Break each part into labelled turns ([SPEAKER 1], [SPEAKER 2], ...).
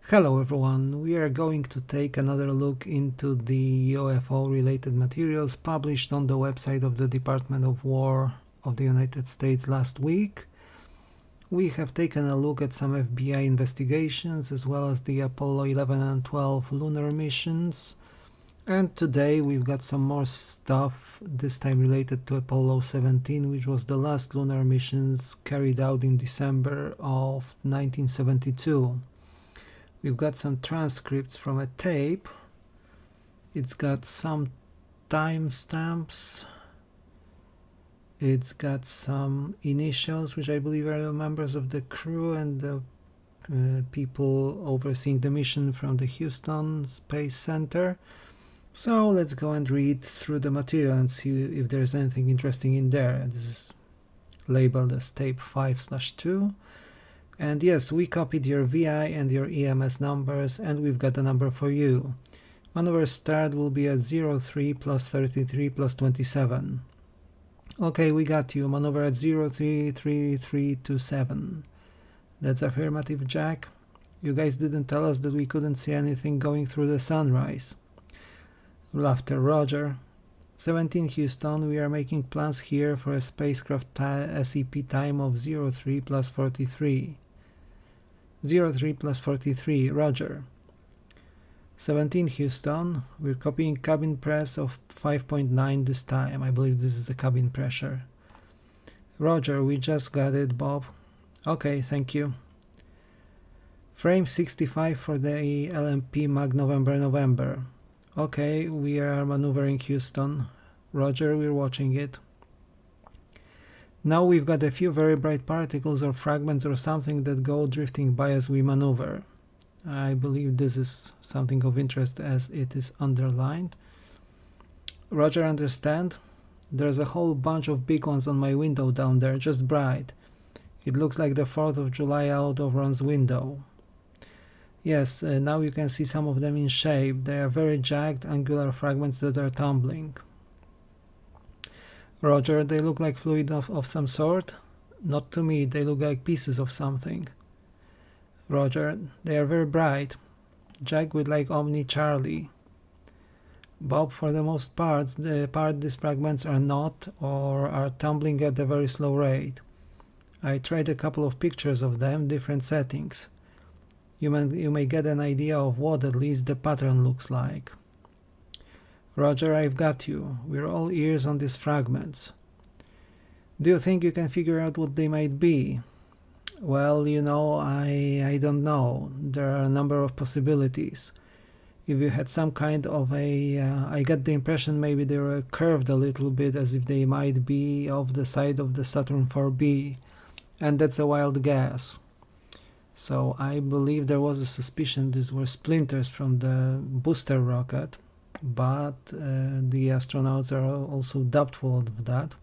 [SPEAKER 1] Hello everyone, we are going to take another look into the UFO related materials published on the website of the Department of War of the United States last week. We have taken a look at some FBI investigations as well as the Apollo 11 and 12 lunar missions. And today we've got some more stuff, this time related to Apollo 17, which was the last lunar missions carried out in December of 1972. We've got some transcripts from a tape. It's got some timestamps. It's got some initials, which I believe are the members of the crew and the people overseeing the mission from the Houston Space Center. So let's go and read through the material and see if there's anything interesting in there. This is labeled as tape 5/2. And yes, we copied your VI and your EMS numbers, and we've got a number for you. Maneuver start will be at 03 plus 33 plus 27. Okay, we got you. Maneuver at 033327. That's affirmative, Jack. You guys didn't tell us that we couldn't see anything going through the sunrise. Laughter, Roger. 17 Houston, we are making plans here for a spacecraft SEP time of 03 plus 43. 03 plus 43, Roger. 17 Houston, we're copying cabin press of 5.9 this time. I believe this is the cabin pressure. Roger, we just got it, Bob. Okay, thank you. Frame 65 for the LMP Mag November. Okay, we are maneuvering Houston. Roger, we're watching it. Now we've got a few very bright particles or fragments or something that go drifting by as we maneuver. I believe this is something of interest as it is underlined. Roger, understand? There's a whole bunch of big ones on my window down there, just bright. It looks like the 4th of July out of Ron's window. Yes, now you can see some of them in shape. They are very jagged, angular fragments that are tumbling. Roger, they look like fluid of some sort? Not to me, they look like pieces of something. Roger, they are very bright. Jack would like Omni Charlie. Bob, for the most part, these fragments are not or are tumbling at a very slow rate. I tried a couple of pictures of them, different settings. You may get an idea of what at least the pattern looks like. Roger, I've got you. We're all ears on these fragments. Do you think you can figure out what they might be? Well, I don't know. There are a number of possibilities. If you had some kind of I got the impression maybe they were curved a little bit as if they might be off the side of the Saturn IV-B, and that's a wild guess. So I believe there was a suspicion these were splinters from the booster rocket, but the astronauts are also doubtful of that.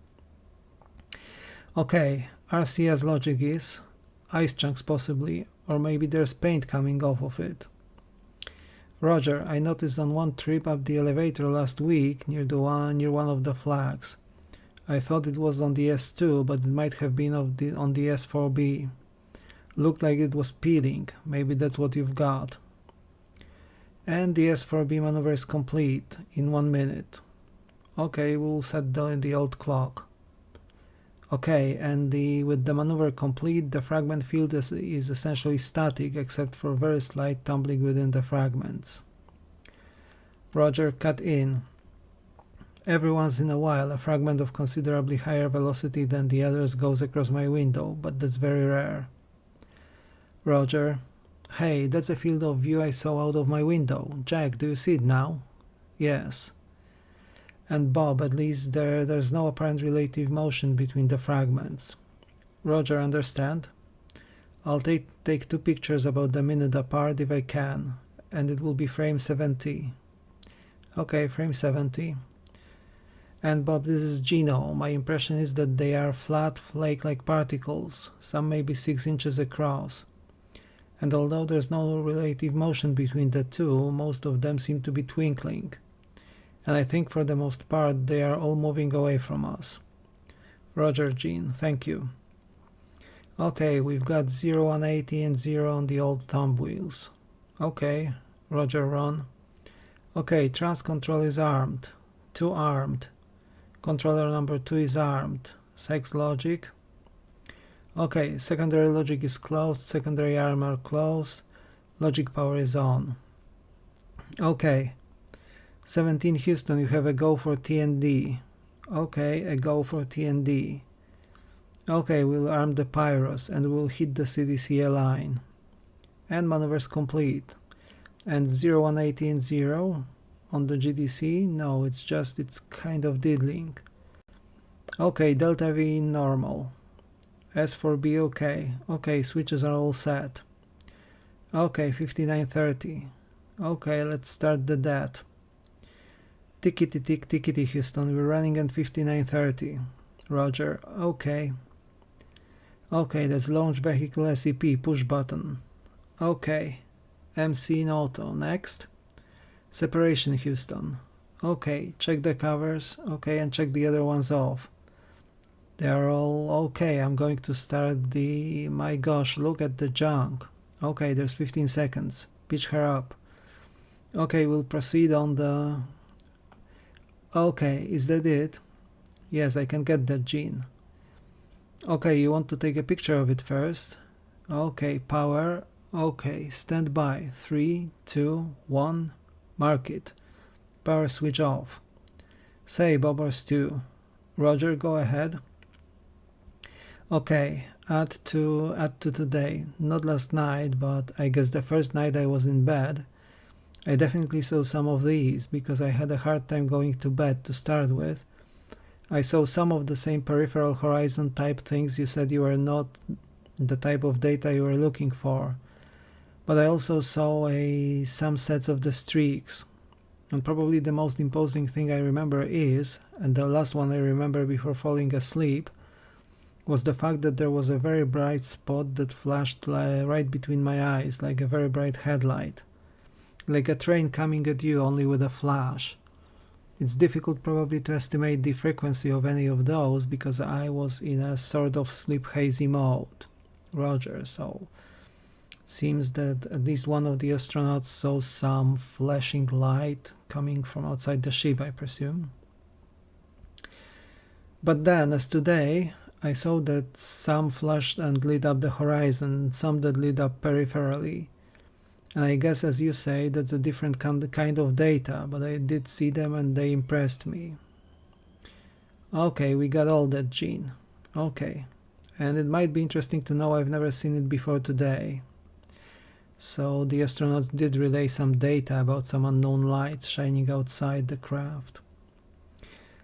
[SPEAKER 1] Okay, RCS logic is ice chunks possibly, or maybe there's paint coming off of it. Roger, I noticed on one trip up the elevator last week near one of the flags. I thought it was on the S2, but it might have been on the S4B. Looked like it was peeling. Maybe that's what you've got. And the S4B maneuver is complete in 1 minute. Okay, we'll set the old clock. Okay, and with the maneuver complete, the fragment field is essentially static except for very slight tumbling within the fragments. Roger, cut in. Every once in a while, a fragment of considerably higher velocity than the others goes across my window, but that's very rare. Roger. Hey, that's a field of view I saw out of my window. Jack, do you see it now? Yes. And Bob, at least there's no apparent relative motion between the fragments. Roger, understand? I'll take 2 pictures about a minute apart if I can, and it will be frame 70. Okay, frame 70. And Bob, this is Gino. My impression is that they are flat, flake-like particles, some maybe 6 inches across. And although there's no relative motion between the two, most of them seem to be twinkling. And I think for the most part they are all moving away from us. Roger, Gene, thank you. Okay, we've got 0 on 80 and 0 on the old thumb wheels. Okay, Roger, Ron. Okay, trans control is armed. 2 armed. Controller number 2 is armed. Sex logic. Okay, secondary logic is closed, secondary armor closed, logic power is on. Okay, 17 Houston, you have a go for TND. Okay, a go for TND. Okay, we'll arm the Pyros and we'll hit the CDCA line. And maneuvers complete. And 0118 0 on the GDC? No, it's kind of diddling. Okay, Delta V normal. S4B okay. Okay, switches are all set. Okay, 5930. Okay, let's start the DAT. Tickety tick tickety Houston, we're running at 5930. Roger, okay. Okay, that's launch vehicle SEP, push button. Okay, MC in auto, next. Separation Houston. Okay, check the covers, okay, and check the other ones off. They are all okay. I'm going to start the... My gosh, look at the junk. Okay, there's 15 seconds. Pitch her up. Okay, we'll proceed on the... Okay, is that it? Yes, I can get that gene. Okay, you want to take a picture of it first? Okay, power. Okay, stand by. 3, 2, 1. Mark it. Power switch off. Say, Bobbers 2. Roger, go ahead. Okay, add to today. Not last night, but I guess the first night I was in bed. I definitely saw some of these because I had a hard time going to bed to start with. I saw some of the same peripheral horizon type things you said you were not the type of data you were looking for. But I also saw some sets of the streaks. And probably the most imposing thing I remember is, and the last one I remember before falling asleep, was the fact that there was a very bright spot that flashed right between my eyes, like a very bright headlight. Like a train coming at you only with a flash. It's difficult probably to estimate the frequency of any of those because I was in a sort of sleep hazy mode. Roger, so it seems that at least one of the astronauts saw some flashing light coming from outside the ship, I presume. But then, as today, I saw that some flashed and lit up the horizon, some that lit up peripherally. And I guess, as you say, that's a different kind of data, but I did see them and they impressed me. Okay, we got all that gene. Okay. And it might be interesting to know I've never seen it before today. So the astronauts did relay some data about some unknown lights shining outside the craft.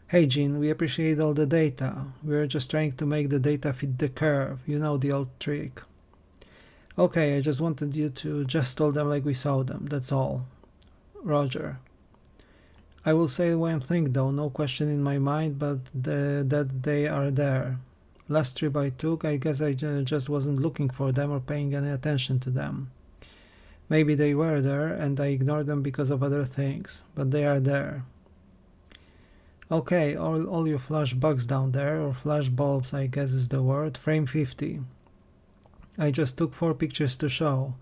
[SPEAKER 1] Hey Gene, we appreciate all the data. We're just trying to make the data fit the curve. You know the old trick. Okay, I just wanted you to just tell them like we saw them, that's all. Roger. I will say one thing though, no question in my mind, but that they are there. Last trip I took, I guess I just wasn't looking for them or paying any attention to them. Maybe they were there and I ignored them because of other things, but they are there. Okay, all you flash bugs down there, or flash bulbs I guess is the word, frame 50. I just took 4 pictures to show,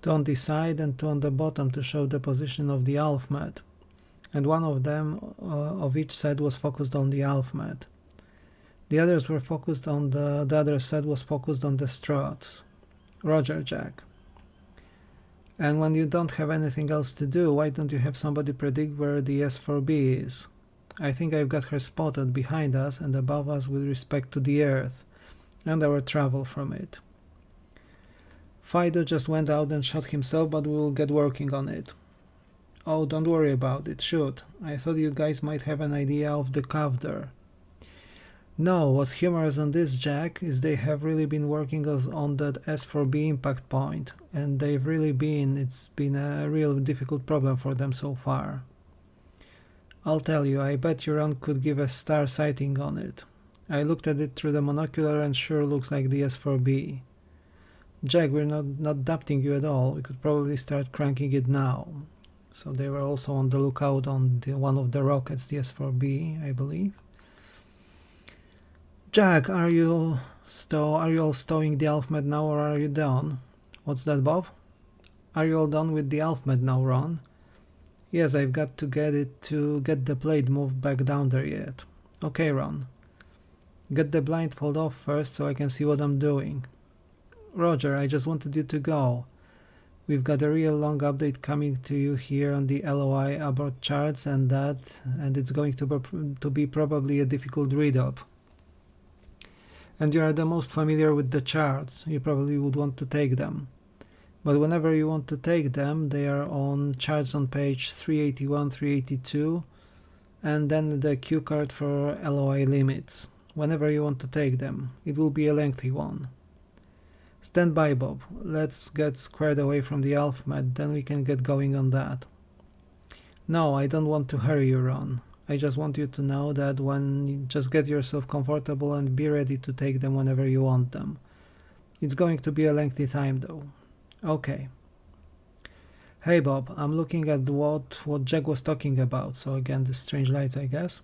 [SPEAKER 1] 2 on the side and 2 on the bottom to show the position of the ALFMET, and one of them of each set was focused on the ALFMET. The others were focused on the other set was focused on the struts. Roger, Jack. And when you don't have anything else to do, why don't you have somebody predict where the S4B is? I think I've got her spotted behind us and above us with respect to the Earth, and our travel from it. Fido just went out and shot himself, but we'll get working on it. Oh, don't worry about it, shoot. I thought you guys might have an idea of the curve there. No, what's humorous on this, Jack, is they have really been working on that S4B impact point, and it's been a real difficult problem for them so far. I'll tell you, I bet your aunt could give a star sighting on it. I looked at it through the monocular and sure looks like the S4B. Jack, we're not doubting you at all. We could probably start cranking it now. So they were also on the lookout on one of the rockets, the S4B, I believe. Jack, are you all stowing the ALFMET now or are you done? What's that, Bob? Are you all done with the ALFMED now, Ron? Yes, I've got to get the plate moved back down there yet. Okay, Ron. Get the blindfold off first so I can see what I'm doing. Roger, I just wanted you to go. We've got a real long update coming to you here on the LOI abort charts and it's going to be probably a difficult read-up. And you are the most familiar with the charts, you probably would want to take them. But whenever you want to take them, they are on charts on page 381, 382, and then the cue card for LOI limits. Whenever you want to take them, it will be a lengthy one. Stand by, Bob. Let's get squared away from the ALFMED, then we can get going on that. No, I don't want to hurry you, Ron. I just want you to know that when you just get yourself comfortable and be ready to take them whenever you want them. It's going to be a lengthy time though. Okay. Hey Bob, I'm looking at what Jack was talking about, so again the strange lights I guess.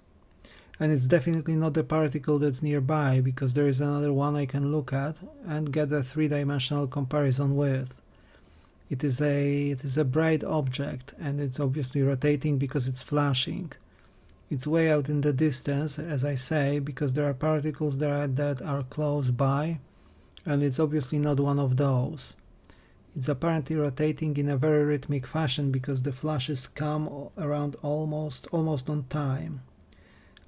[SPEAKER 1] And it's definitely not the particle that's nearby, because there is another one I can look at and get a three-dimensional comparison with. It is a bright object, and it's obviously rotating because it's flashing. It's way out in the distance, as I say, because there are particles that are close by, and it's obviously not one of those. It's apparently rotating in a very rhythmic fashion because the flashes come around almost on time.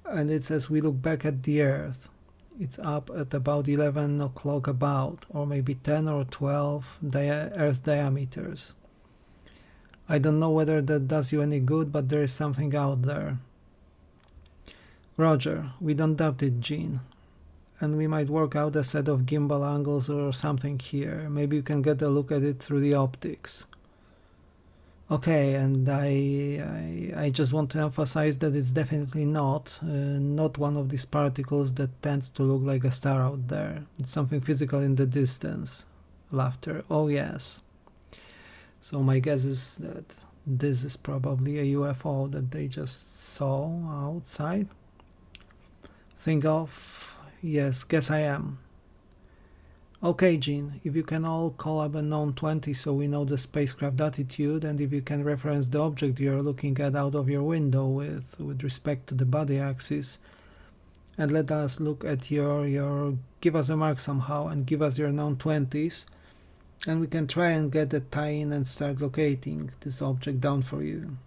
[SPEAKER 1] And it's as we look back at the Earth. It's up at about 11 o'clock about, or maybe 10 or 12 Earth diameters. I don't know whether that does you any good, but there is something out there. Roger, we don't doubt it, Gene. And we might work out a set of gimbal angles or something here. Maybe you can get a look at it through the optics. Okay, and I just want to emphasize that it's definitely not one of these particles that tends to look like a star out there. It's something physical in the distance. Laughter. Oh yes. So my guess is that this is probably a UFO that they just saw outside. Think of... yes, guess I am. Okay, Gene, if you can all call up a known 20 so we know the spacecraft attitude, and if you can reference the object you're looking at out of your window with respect to the body axis, and let us look at your give us a mark somehow and give us your known 20s, and we can try and get a tie-in and start locating this object down for you.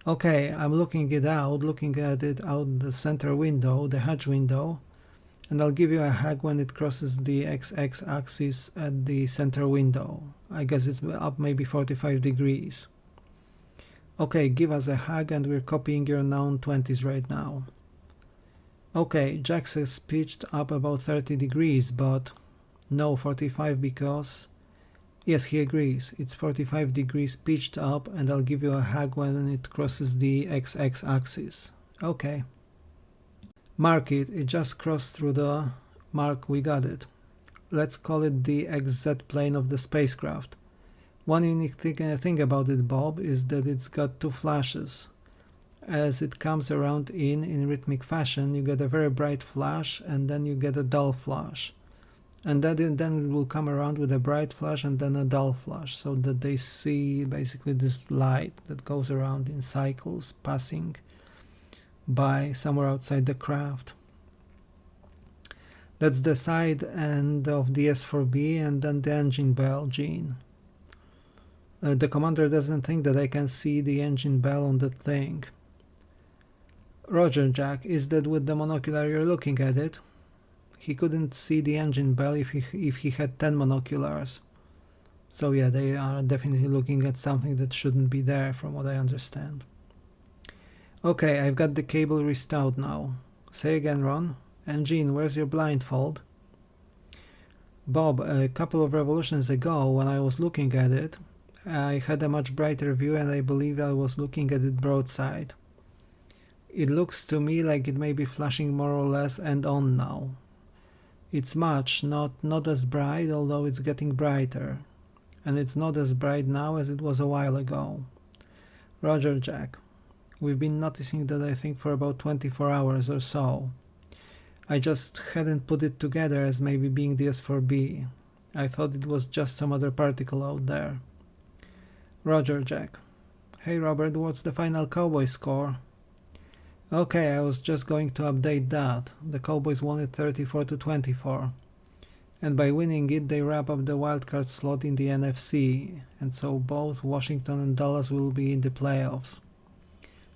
[SPEAKER 1] Okay, I'm looking at it out the center window, the hatch window, and I'll give you a hug when it crosses the XX axis at the center window. I guess it's up maybe 45 degrees. Okay, give us a hug and we're copying your known 20s right now. Okay, Jack says pitched up about 30 degrees, but no 45 because... yes, he agrees. It's 45 degrees pitched up, and I'll give you a hug when it crosses the XX axis. Okay. Mark it. It just crossed through the... mark, we got it. Let's call it the XZ plane of the spacecraft. One unique thing about it, Bob, is that it's got two flashes. As it comes around in rhythmic fashion, you get a very bright flash, and then you get a dull flash. And then it will come around with a bright flash and then a dull flash, so that they see basically this light that goes around in cycles, passing by somewhere outside the craft. That's the side end of the S4B, and then the engine bell, Gene. The commander doesn't think that I can see the engine bell on the thing. Roger, Jack, is that with the monocular you're looking at it? He couldn't see the engine bell if he had 10 monoculars. So yeah, they are definitely looking at something that shouldn't be there from what I understand. Okay, I've got the cable restowed now. Say again, Ron. And Gene, where's your blindfold? Bob, a couple of revolutions ago when I was looking at it, I had a much brighter view and I believe I was looking at it broadside. It looks to me like it may be flashing more or less end on now. It's not as bright, although it's getting brighter. And it's not as bright now as it was a while ago. Roger, Jack. We've been noticing that I think for about 24 hours or so. I just hadn't put it together as maybe being the S4B. I thought it was just some other particle out there. Roger, Jack. Hey Robert, what's the final Cowboy score? Okay, I was just going to update that. The Cowboys won it 34-24. And by winning it, they wrap up the wildcard slot in the NFC, and so both Washington and Dallas will be in the playoffs.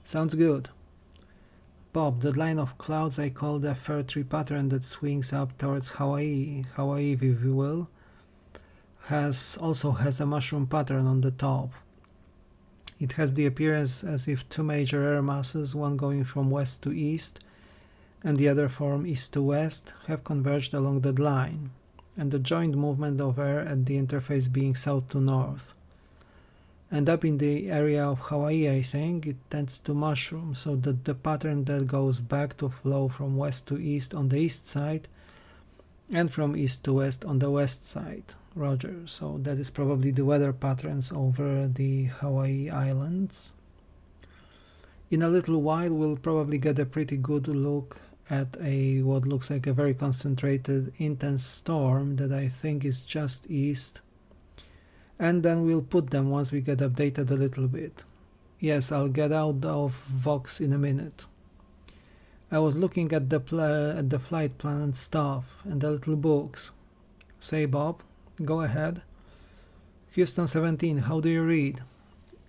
[SPEAKER 1] Sounds good. Bob, the line of clouds I call the fir tree pattern that swings up towards Hawaii if you will, also has a mushroom pattern on the top. It has the appearance as if two major air masses, one going from west to east and the other from east to west, have converged along that line, and the joint movement of air at the interface being south to north. And up in the area of Hawaii, I think, it tends to mushroom, so that the pattern that goes back to flow from west to east on the east side and from east to west on the west side. Roger, so that is probably the weather patterns over the Hawaii Islands. In a little while we'll probably get a pretty good look at what looks like a very concentrated intense storm that I think is just east, and then we'll put them once we get updated a little bit. Yes, I'll get out of Vox in a minute. I was looking at the flight plan and stuff and the little books. Say Bob, go ahead. Houston 17, how do you read?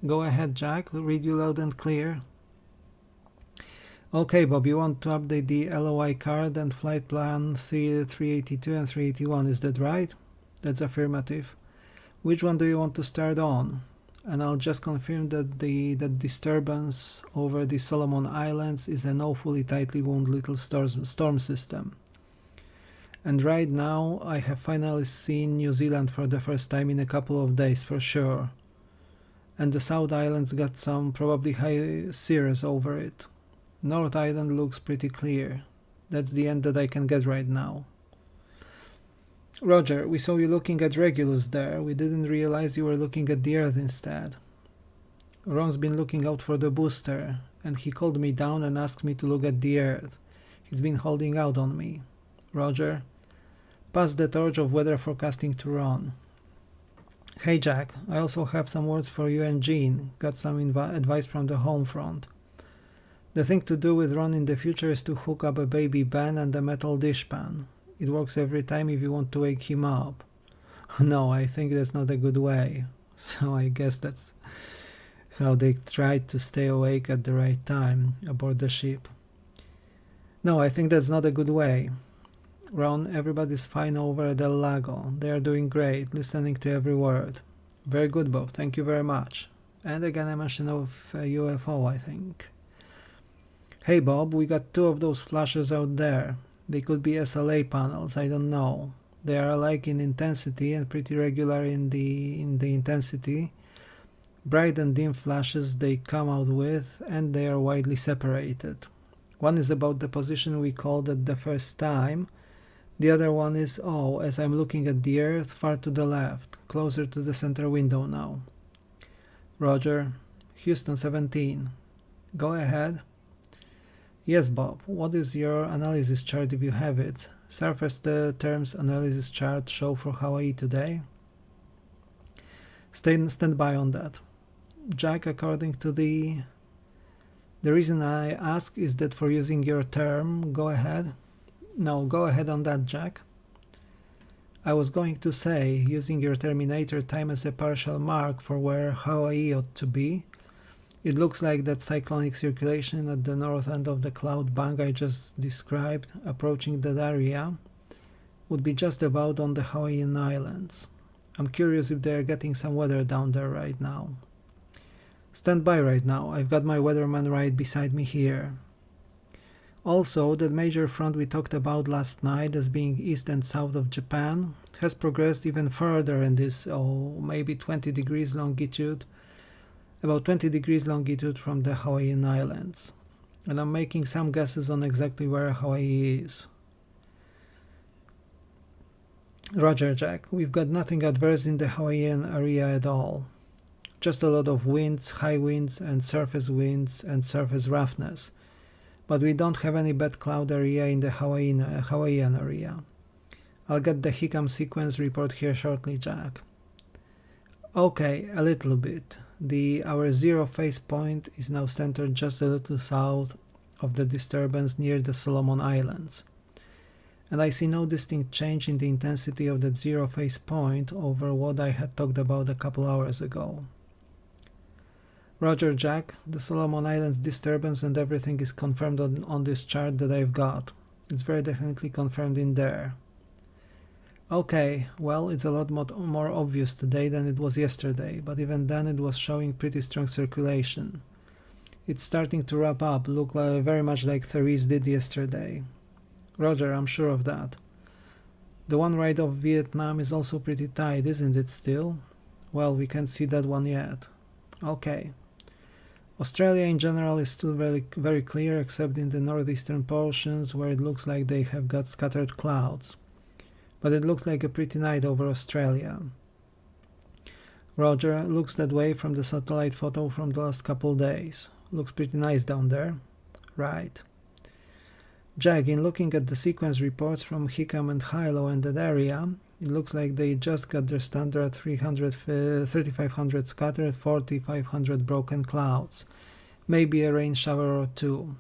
[SPEAKER 1] Go ahead Jack, read you loud and clear. Okay Bob, you want to update the LOI card and flight plan 382 and 381, is that right? That's affirmative. Which one do you want to start on? And I'll just confirm that the disturbance over the Solomon Islands is an awfully tightly wound little storm system. And right now I have finally seen New Zealand for the first time in a couple of days for sure. And the South Islands got some probably high cirrus over it. North Island looks pretty clear. That's the end that I can get right now. Roger, we saw you looking at Regulus there. We didn't realize you were looking at the Earth instead. Ron's been looking out for the booster, and he called me down and asked me to look at the Earth. He's been holding out on me. Roger, pass the torch of weather forecasting to Ron. Hey Jack, I also have some words for you and Jean. Got some advice from the home front. The thing to do with Ron in the future is to hook up a baby Ben and a metal dishpan. It works every time if you want to wake him up. No, I think that's not a good way. So I guess that's how they tried to stay awake at the right time aboard the ship. No, I think that's not a good way. Ron, everybody's fine over at El Lago. They are doing great, listening to every word. Very good, Bob. Thank you very much. And again, a mention of a UFO, I think. Hey, Bob, we got two of those flashes out there. They could be SLA panels, I don't know. They are alike in intensity and pretty regular in the intensity. Bright and dim flashes they come out with, and they are widely separated. One is about the position we called at the first time. The other one is, as I'm looking at the Earth, far to the left, closer to the center window now. Roger. Houston 17. Go ahead. Yes, Bob. What is your analysis chart if you have it? Surface the terms analysis chart show for Hawaii today? Stand by on that. Jack, according to the reason I ask is that for using your term, go ahead. No, go ahead on that, Jack. I was going to say, using your terminator time as a partial mark for where Hawaii ought to be, it looks like that cyclonic circulation at the north end of the cloud bank I just described, approaching that area, would be just about on the Hawaiian Islands. I'm curious if they're getting some weather down there right now. Stand by right now, I've got my weatherman right beside me here. Also, that major front we talked about last night as being east and south of Japan has progressed even further in this, maybe 20 degrees longitude, about 20 degrees longitude from the Hawaiian Islands, and I'm making some guesses on exactly where Hawaii is. Roger, Jack, we've got nothing adverse in the Hawaiian area at all. Just a lot of winds, high winds and surface roughness, but we don't have any bad cloud area in the Hawaiian area. I'll get the HICAM sequence report here shortly, Jack. Okay, a little bit. Our zero phase point is now centered just a little south of the disturbance near the Solomon Islands. And I see no distinct change in the intensity of that zero phase point over what I had talked about a couple hours ago. Roger, Jack, the Solomon Islands disturbance and everything is confirmed on this chart that I've got. It's very definitely confirmed in there. Okay, well, it's a lot more obvious today than it was yesterday, but even then it was showing pretty strong circulation. It's starting to wrap up, look very much like Therese did yesterday. Roger, I'm sure of that. The one right off Vietnam is also pretty tight, isn't it still? Well, we can't see that one yet. Okay. Australia in general is still very, very clear, except in the northeastern portions where it looks like they have got scattered clouds. But it looks like a pretty night over Australia. Roger, looks that way from the satellite photo from the last couple days. Looks pretty nice down there. Right. Jack, in looking at the sequence reports from HICAM and HILO and that area, it looks like they just got their standard 3,500 scattered, 4,500 broken clouds. Maybe a rain shower or two.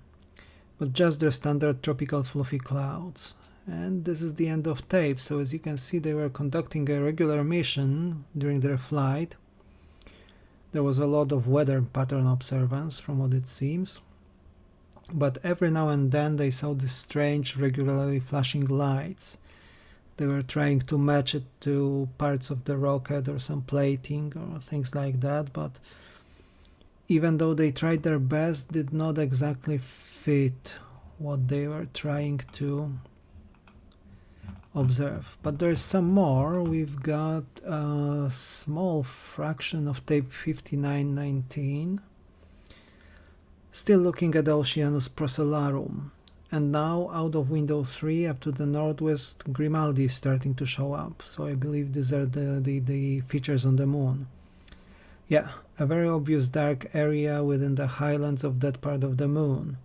[SPEAKER 1] But just their standard tropical fluffy clouds. And this is the end of tape, so as you can see they were conducting a regular mission during their flight. There was a lot of weather pattern observance from what it seems. But every now and then they saw these strange regularly flashing lights. They were trying to match it to parts of the rocket or some plating or things like that, but even though they tried their best, did not exactly fit what they were trying to observe. But there's some more. We've got a small fraction of tape 5919. Still looking at the Oceanus Procellarum. And now out of window 3 up to the northwest, Grimaldi is starting to show up. So I believe these are the features on the moon. Yeah, a very obvious dark area within the highlands of that part of the moon.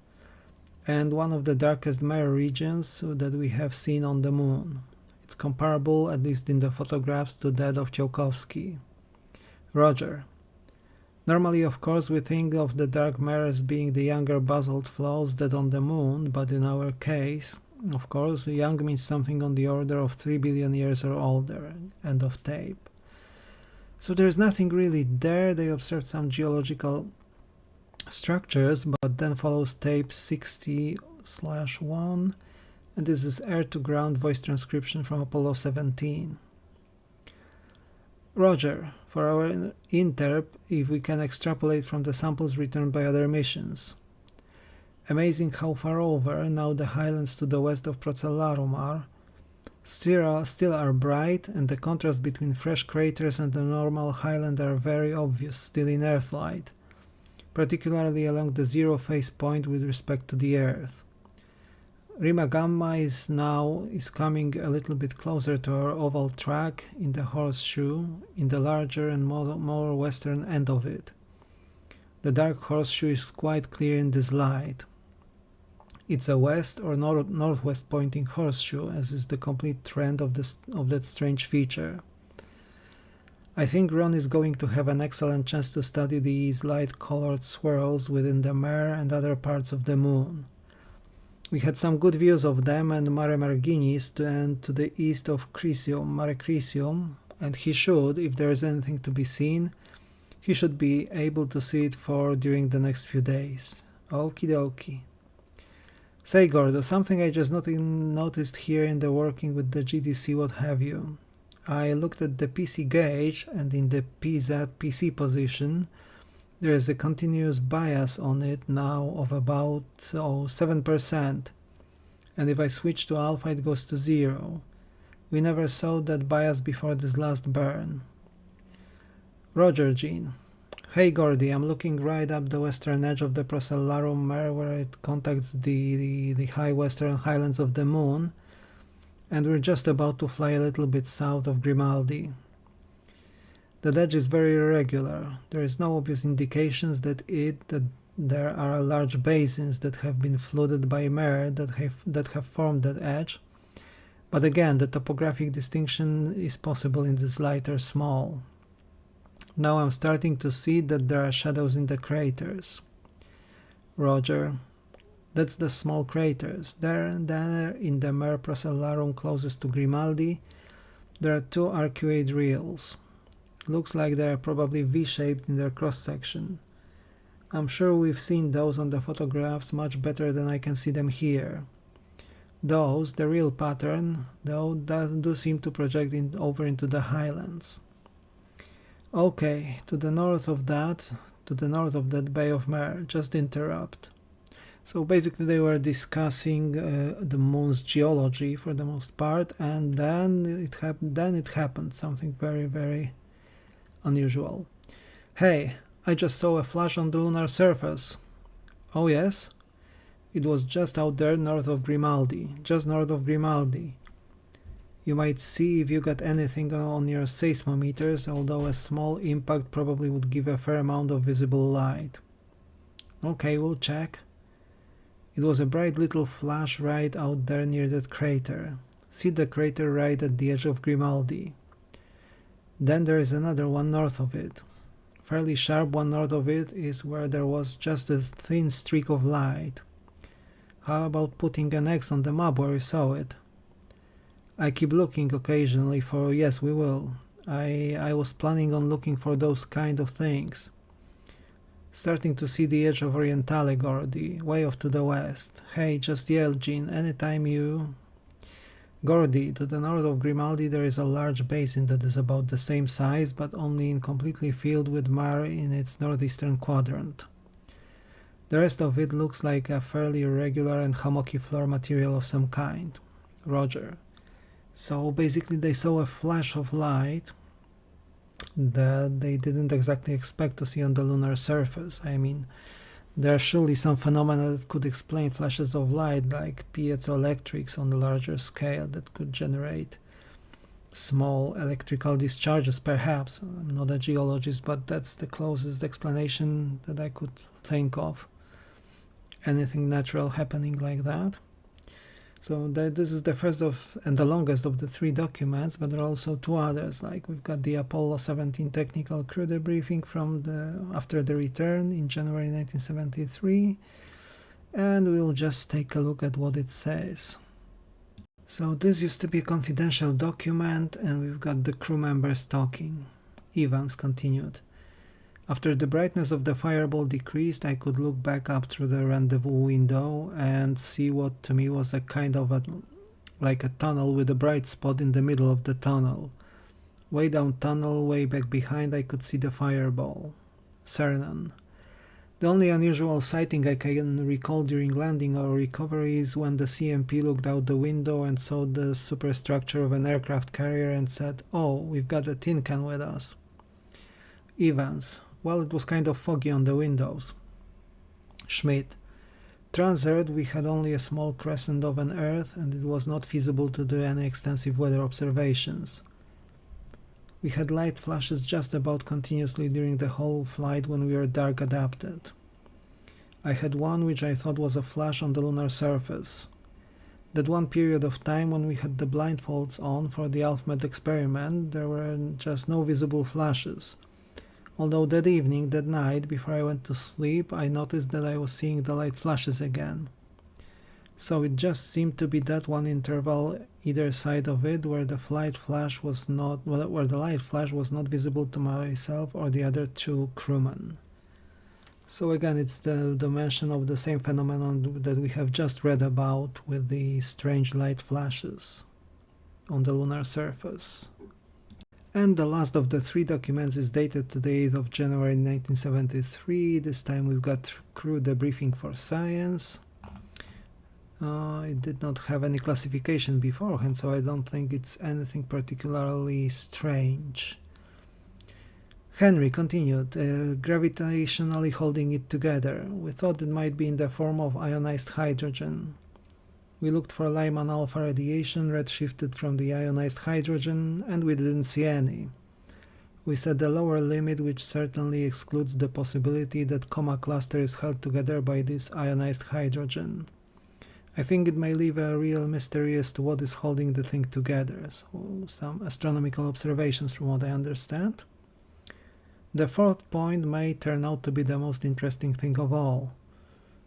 [SPEAKER 1] And one of the darkest mare regions that we have seen on the moon. It's comparable, at least in the photographs, to that of Tsiolkovsky. Roger. Normally, of course, we think of the dark mare as being the younger basalt flows that on the moon, but in our case, of course, young means something on the order of 3 billion years or older. End of tape. So there's nothing really there. They observed some geological structures, but then follows tape 60/1, and this is air-to-ground voice transcription from Apollo 17. Roger, for our interp, if we can extrapolate from the samples returned by other missions. Amazing how far over now the highlands to the west of Procellarum are. Still are bright, and the contrast between fresh craters and the normal highland are very obvious still in Earthlight, particularly along the zero phase point with respect to the Earth. Rima Gamma is coming a little bit closer to our oval track in the horseshoe, in the larger and more western end of it. The dark horseshoe is quite clear in this light. It's a west or northwest pointing horseshoe, as is the complete trend of that strange feature. I think Ron is going to have an excellent chance to study these light-colored swirls within the mare and other parts of the moon. We had some good views of them and Mare Marginis and to the east of Mare Crisium, and he should, if there is anything to be seen, he should be able to see it during the next few days. Okie dokie. Say, Gordo, something I just noticed here in the working with the GDC what have you. I looked at the PC gauge, and in the PZ-PC position there is a continuous bias on it now of about 7%, and if I switch to alpha it goes to 0. We never saw that bias before this last burn. Roger, Gene. Hey Gordy, I'm looking right up the western edge of the Procellarum mare where it contacts the high western highlands of the moon, and we're just about to fly a little bit south of Grimaldi. The edge is very irregular. There is no obvious indications that there are large basins that have been flooded by mare that have formed that edge, But again, the topographic distinction is possible in this lighter small. Now I'm starting to see that there are shadows in the craters. Roger. That's the small craters. There in the Mare Procellarum closest to Grimaldi, there are two arcuate rills. Looks like they are probably V-shaped in their cross-section. I'm sure we've seen those on the photographs much better than I can see them here. Those, the real pattern, though, do seem to project over into the highlands. Okay, to the north of that Bay of Mare, just interrupt. So basically they were discussing the moon's geology for the most part, and then it happened, something very, very unusual. Hey, I just saw a flash on the lunar surface. Oh yes? It was just out there north of Grimaldi, just north of Grimaldi. You might see if you got anything on your seismometers, although a small impact probably would give a fair amount of visible light. Okay, we'll check. It was a bright little flash right out there near that crater. See the crater right at the edge of Grimaldi. Then there is another one north of it. Fairly sharp one north of it is where there was just a thin streak of light. How about putting an X on the map where you saw it? I keep looking occasionally for... Yes, we will. I was planning on looking for those kind of things. Starting to see the edge of Orientale Gordy, way off to the west. Hey, just yell, Jean, anytime you... Gordy, to the north of Grimaldi there is a large basin that is about the same size, but only completely filled with mire in its northeastern quadrant. The rest of it looks like a fairly irregular and hummocky floor material of some kind. Roger. So basically they saw a flash of light that they didn't exactly expect to see on the lunar surface. I mean, there are surely some phenomena that could explain flashes of light, like piezoelectrics on a larger scale that could generate small electrical discharges, perhaps. I'm not a geologist, but that's the closest explanation that I could think of. Anything natural happening like that. So this is the first of and the longest of the three documents, but there are also two others. Like we've got the Apollo 17 technical crew debriefing from after the return in January 1973, and we'll just take a look at what it says. So this used to be a confidential document, and we've got the crew members talking. Evans continued. After the brightness of the fireball decreased, I could look back up through the rendezvous window and see what to me was a kind of like a tunnel with a bright spot in the middle of the tunnel. Way down tunnel, way back behind, I could see the fireball. Cernan. The only unusual sighting I can recall during landing or recovery is when the CMP looked out the window and saw the superstructure of an aircraft carrier and said, "Oh, we've got a tin can with us." Evans. Well, it was kind of foggy on the windows. Schmidt. Transearth, we had only a small crescent of an Earth, and it was not feasible to do any extensive weather observations. We had light flashes just about continuously during the whole flight when we were dark adapted. I had one which I thought was a flash on the lunar surface. That one period of time when we had the blindfolds on for the ALFMED experiment, there were just no visible flashes. Although that evening, that night, before I went to sleep, I noticed that I was seeing the light flashes again. So it just seemed to be that one interval either side of it where the light flash was not visible to myself or the other two crewmen. So again, it's the mention of the same phenomenon that we have just read about with the strange light flashes on the lunar surface. And the last of the three documents is dated to the 8th of January 1973. This time we've got crew debriefing for science. It did not have any classification beforehand, so I don't think it's anything particularly strange. Henry continued, gravitationally holding it together. We thought it might be in the form of ionized hydrogen. We looked for Lyman alpha radiation redshifted from the ionized hydrogen, and we didn't see any. We set the lower limit, which certainly excludes the possibility that coma cluster is held together by this ionized hydrogen. I think it may leave a real mystery as to what is holding the thing together, so some astronomical observations from what I understand. The fourth point may turn out to be the most interesting thing of all.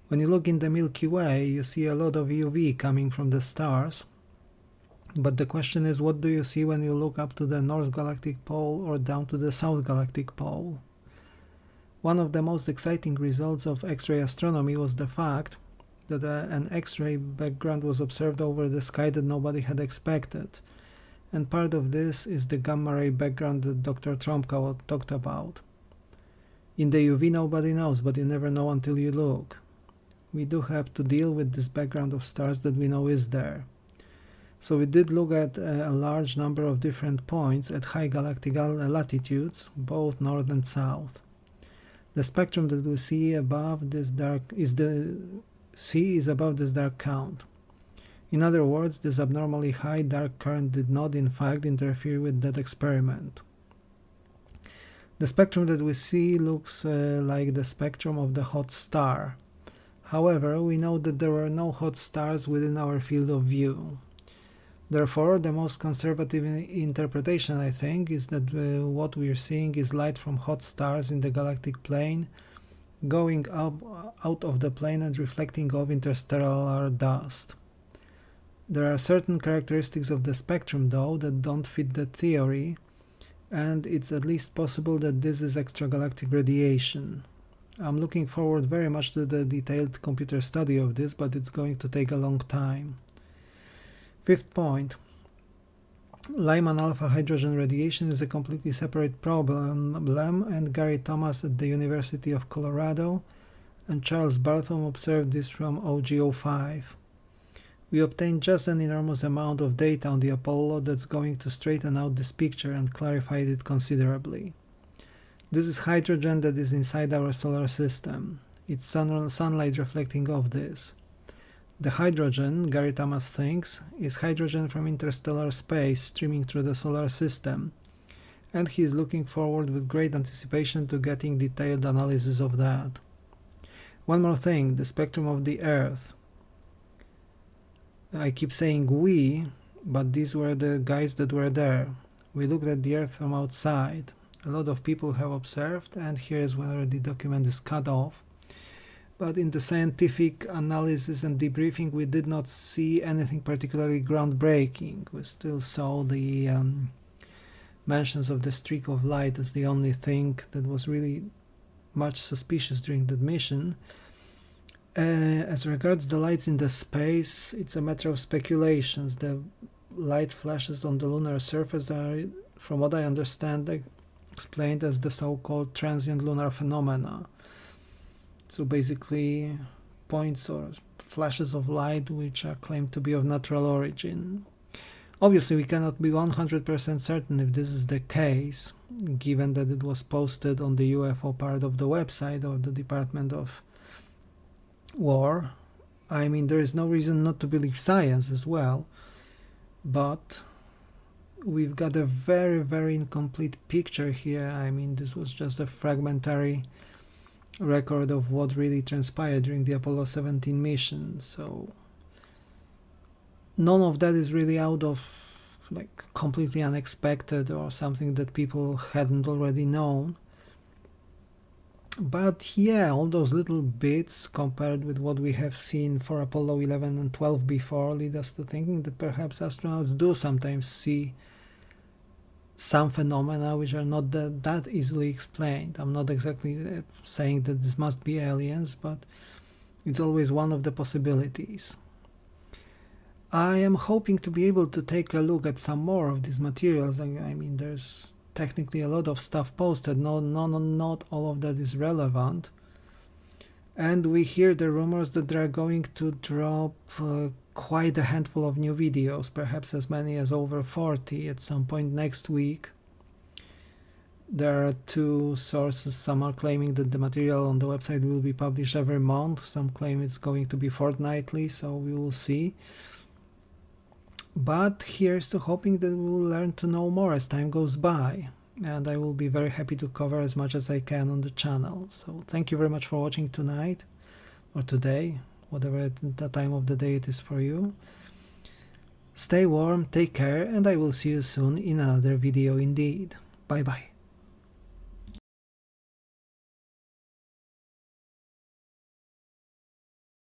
[SPEAKER 1] When you look in the Milky Way, you see a lot of UV coming from the stars, but the question is, what do you see when you look up to the North Galactic Pole or down to the South Galactic Pole? One of the most exciting results of X-ray astronomy was the fact that an X-ray background was observed over the sky that nobody had expected, and part of this is the gamma-ray background that Dr. Tromka talked about. In the UV nobody knows, but you never know until you look. We do have to deal with this background of stars that we know is there. So we did look at a large number of different points at high galactic latitudes, both north and south. The spectrum that we see above this is above this dark count. In other words, this abnormally high dark current did not in fact interfere with that experiment. The spectrum that we see looks like the spectrum of the hot star. However, we know that there were no hot stars within our field of view. Therefore, the most conservative interpretation, I think, is that what we are seeing is light from hot stars in the galactic plane going up out of the plane and reflecting off interstellar dust. There are certain characteristics of the spectrum, though, that don't fit that theory, and it's at least possible that this is extragalactic radiation. I'm looking forward very much to the detailed computer study of this, but it's going to take a long time. Fifth point. Lyman alpha hydrogen radiation is a completely separate problem, and Gary Thomas at the University of Colorado and Charles Bartham observed this from OGO5. We obtained just an enormous amount of data on the Apollo that's going to straighten out this picture and clarify it considerably. This is hydrogen that is inside our solar system. It's sunlight reflecting off this. The hydrogen, Gary Thomas thinks, is hydrogen from interstellar space streaming through the solar system, and he is looking forward with great anticipation to getting detailed analysis of that. One more thing, the spectrum of the Earth. I keep saying we, but these were the guys that were there. We looked at the Earth from outside. A lot of people have observed, and here is where the document is cut off. But in the scientific analysis and debriefing, we did not see anything particularly groundbreaking. We still saw the mentions of the streak of light as the only thing that was really much suspicious during that mission. As regards the lights in the space, it's a matter of speculations. The light flashes on the lunar surface are, from what I understand, explained as the so-called transient lunar phenomena. So basically points or flashes of light which are claimed to be of natural origin. Obviously we cannot be 100% certain if this is the case, given that it was posted on the UFO part of the website of the Department of War. I mean, there is no reason not to believe science as well, but we've got a very, very incomplete picture here. I mean, this was just a fragmentary record of what really transpired during the Apollo 17 mission, so none of that is really out of like completely unexpected or something that people hadn't already known. But yeah, all those little bits compared with what we have seen for Apollo 11 and 12 before lead us to thinking that perhaps astronauts do sometimes see some phenomena which are not that easily explained. I'm not exactly saying that this must be aliens, but it's always one of the possibilities. I am hoping to be able to take a look at some more of these materials. I mean, there's technically a lot of stuff posted. Not all of that is relevant. And we hear the rumors that they're going to drop quite a handful of new videos, perhaps as many as over 40 at some point next week. There are two sources. Some are claiming that the material on the website will be published every month. Some claim it's going to be fortnightly, so we will see. But here's to hoping that we will learn to know more as time goes by, and I will be very happy to cover as much as I can on the channel. So thank you very much for watching tonight or today, whatever the time of the day it is for you. Stay warm, take care, and I will see you soon in another video indeed. Bye bye.